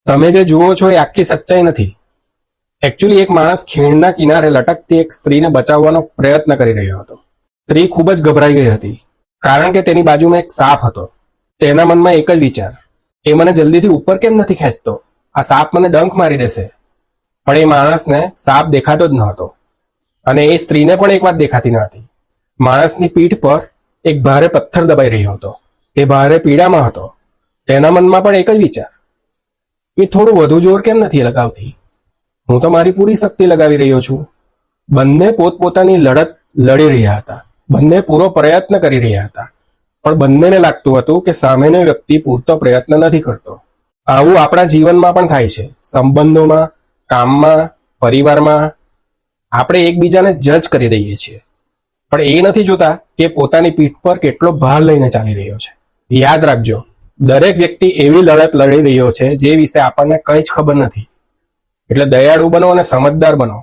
તમે જે જુઓ છો એ આખી સચ્ચાઈ નથી. એકચ્યુઅલી એક માણસ ખીણના કિનારે લટકતી એક સ્ત્રીને બચાવવાનો પ્રયત્ન કરી રહ્યો હતો. સ્ત્રી ખૂબ જ ગભરાઈ ગઈ હતી, કારણ કે તેની બાજુમાં એક સાપ હતો. તેના મનમાં એક જ વિચાર, એ મને જલ્દીથી ઉપર કેમ નથી ખેંચતો? આ સાપ મને ડંખ મારી દેશે. પણ એ માણસને સાપ દેખાતો જ ન હતો, અને એ સ્ત્રીને પણ એક વાત દેખાતી ન હતી. માણસની પીઠ પર એક ભારે પથ્થર દબાઈ રહ્યો હતો. એ ભારે પીડામાં હતો. તેના મનમાં પણ એક જ વિચાર, એ થોડું વધુ જોર કેમ નથી લગાવતી? હું તો મારી પૂરી શક્તિ લગાવી રહ્યો છું. બંને પોતપોતાની લડત લડી રહ્યા હતા. બંને પૂરો પ્રયત્ન કરી રહ્યા હતા, પણ બંનેને લાગતું હતું કે સામેનો વ્યક્તિ પૂરતો પ્રયત્ન નથી કરતો. આવું આપણા જીવનમાં પણ થાય છે. સંબંધોમાં, કામમાં, પરિવારમાં આપણે એકબીજાને જજ કરી દઈએ છીએ, પણ એ નથી જોતા કે પોતાની પીઠ પર કેટલો ભાર લઈને ચાલી રહ્યો છે. યાદ રાખજો, દરેક વ્યક્તિ એવી લડત લડી રહ્યો છે જે વિશે આપણને કંઈ જ ખબર નથી. એટલે દયાળુ બનો અને સમજદાર બનો.